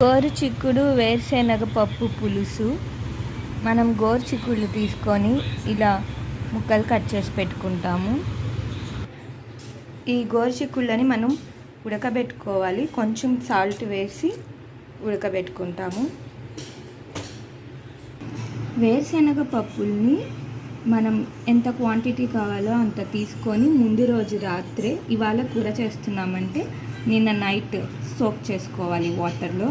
గోరుచిక్కుడు వేరుశనగ పప్పు పులుసు. మనం గోరుచిక్కుళ్ళు తీసుకొని ఇలా ముక్కలు కట్ చేసి పెట్టుకుంటాము. ఈ గోరుచిక్కుళ్ళని మనం ఉడకబెట్టుకోవాలి. కొంచెం సాల్ట్ వేసి ఉడకబెట్టుకుంటాము. వేరుశనగ పప్పుల్ని మనం ఎంత క్వాంటిటీ కావాలో అంత తీసుకొని ముందు రోజు రాత్రే, ఇవాళ కూర చేస్తున్నామంటే నిన్న నైట్ సోక్ చేసుకోవాలి వాటర్లో.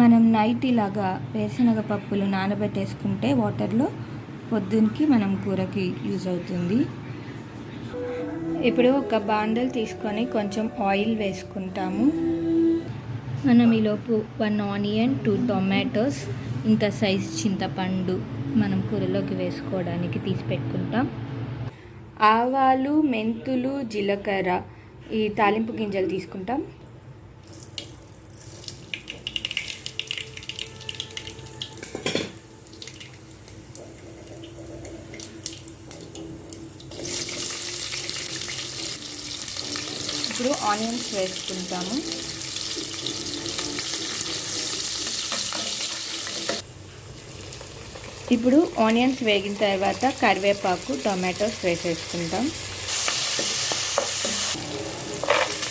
మనం నైట్ ఇలాగా వేరుశనగ పప్పులు నానబెట్టేసుకుంటే వాటర్లో పొద్దునకి మనం కూరకి యూజ్ అవుతుంది. ఇప్పుడు ఒక బాండల్ తీసుకొని కొంచెం ఆయిల్ వేసుకుంటాము. మనం ఈలోపు 1 ఆనియన్, 2 టొమాటోస్, ఇంత సైజ్ చింతపండు మనం కూరలోకి వేసుకోవడానికి తీసి పెట్టుకుంటాం. ఆవాలు, మెంతులు, జీలకర్ర, ఈ తాలింపు గింజలు తీసుకుంటాం. ఇప్పుడు ఆనియన్స్ వేసుకుంటాము. ఇప్పుడు ఆనియన్స్ వేగిన తర్వాత కరివేపాకు, టొమాటోస్ వేసేసుకుంటాం.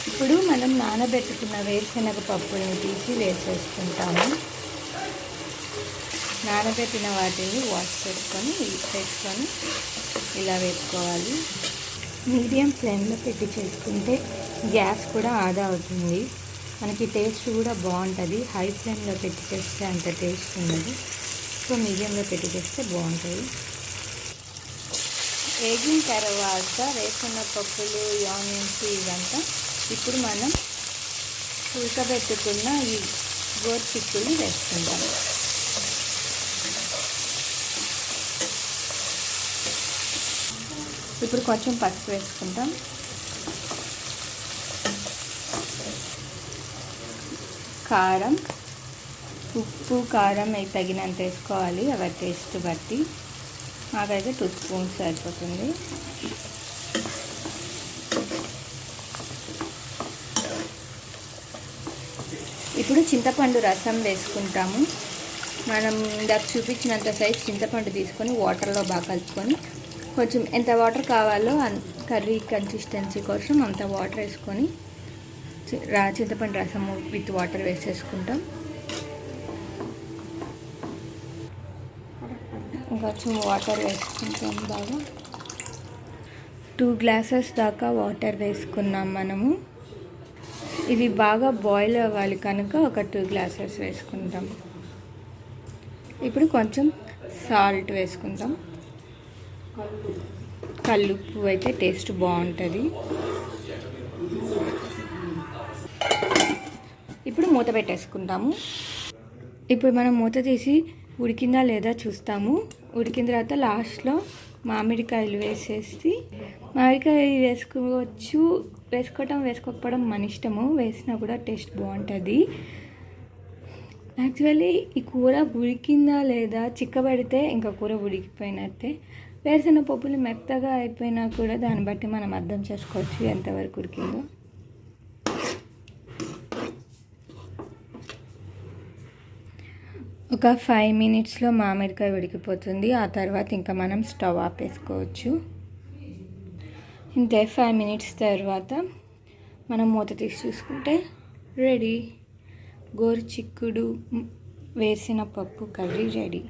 ఇప్పుడు మనం నానబెట్టుకున్న వేరుశనగ పప్పులను తీసి వేసేసుకుంటాము. నానబెట్టిన వాటిని వాష్ చేసుకొని ఇలా వేసుకోవాలి. మీడియం ఫ్లేమ్లో పెట్టి చేసుకుంటే గ్యాస్ కూడా ఆదా అవుతుంది. మనకి టేస్ట్ కూడా బాగుంటుంది. హై ఫ్లేమ్లో పెట్టి చేస్తే అంత టేస్ట్ ఉండదు. సో మీడియంలో పెట్టి చేస్తే బాగుంటుంది. వేగిన తర్వాత వేరుశనగ పప్పులు, ఆనియన్స్ ఇదంతా ఇప్పుడు మనం ఉడకబెట్టుకున్న ఈ గోరుచిక్కుళ్ళు వేసుకుంటాం. ఇప్పుడు కొంచెం పసుపు వేసుకుంటాం. కారం, ఉప్పు, కారం అవి తగినంత వేసుకోవాలి. అవి టేస్ట్ బట్టి. మాకైతే 2 స్పూన్స్ సరిపోతుంది. ఇప్పుడు చింతపండు రసం వేసుకుంటాము. మనం ఇందాక చూపించినంత సైజ్ చింతపండు తీసుకొని వాటర్లో బాగా కలుపుకొని, కొంచెం ఎంత వాటర్ కావాలో కర్రీ కన్సిస్టెన్సీ కోసం అంత వాటర్ వేసుకొని చింతపండు రసము విత్ వాటర్ వేసేసుకుంటాం. కొంచెం వాటర్ వేసుకుంటాం. బాగా 2 గ్లాసెస్ దాకా వాటర్ వేసుకున్నాం మనము. ఇవి బాగా బాయిల్ అవ్వాలి కనుక ఒక 2 గ్లాసెస్ వేసుకుంటాం. ఇప్పుడు కొంచెం సాల్ట్ వేసుకుంటాం. కల్లుప్పు అయితే టేస్ట్ బాగుంటుంది. ఇప్పుడు మూత పెట్టేసుకుంటాము. ఇప్పుడు మనం మూత తీసి ఉడికిందా లేదా చూస్తాము. ఉడికిన తర్వాత లాస్ట్లో మామిడికాయలు వేసేసి, మామిడికాయ వేసుకోవచ్చు, వేసుకోకపోవడం మన ఇష్టము. వేసినా కూడా టేస్ట్ బాగుంటుంది. యాక్చువల్లీ ఈ కూర ఉడికిందా లేదా చిక్కబడితే ఇంకా కూర ఉడికిపోయినట్టే. వేరుశనగ పప్పులు మెత్తగా అయిపోయినా కూడా దాన్ని బట్టి మనం అర్థం చేసుకోవచ్చు ఎంతవరకు ఉడికిందో. ఒక 5 మినిట్స్లో మామిడికాయ ఉడికిపోతుంది. ఆ తర్వాత ఇంకా మనం స్టవ్ ఆపేసుకోవచ్చు. ఇంతే. 5 మినిట్స్ తర్వాత మనం మూత తీసి చూసుకుంటే రెడీ. గోరుచిక్కుడు వేరుశనగ పప్పు కర్రీ రెడీ.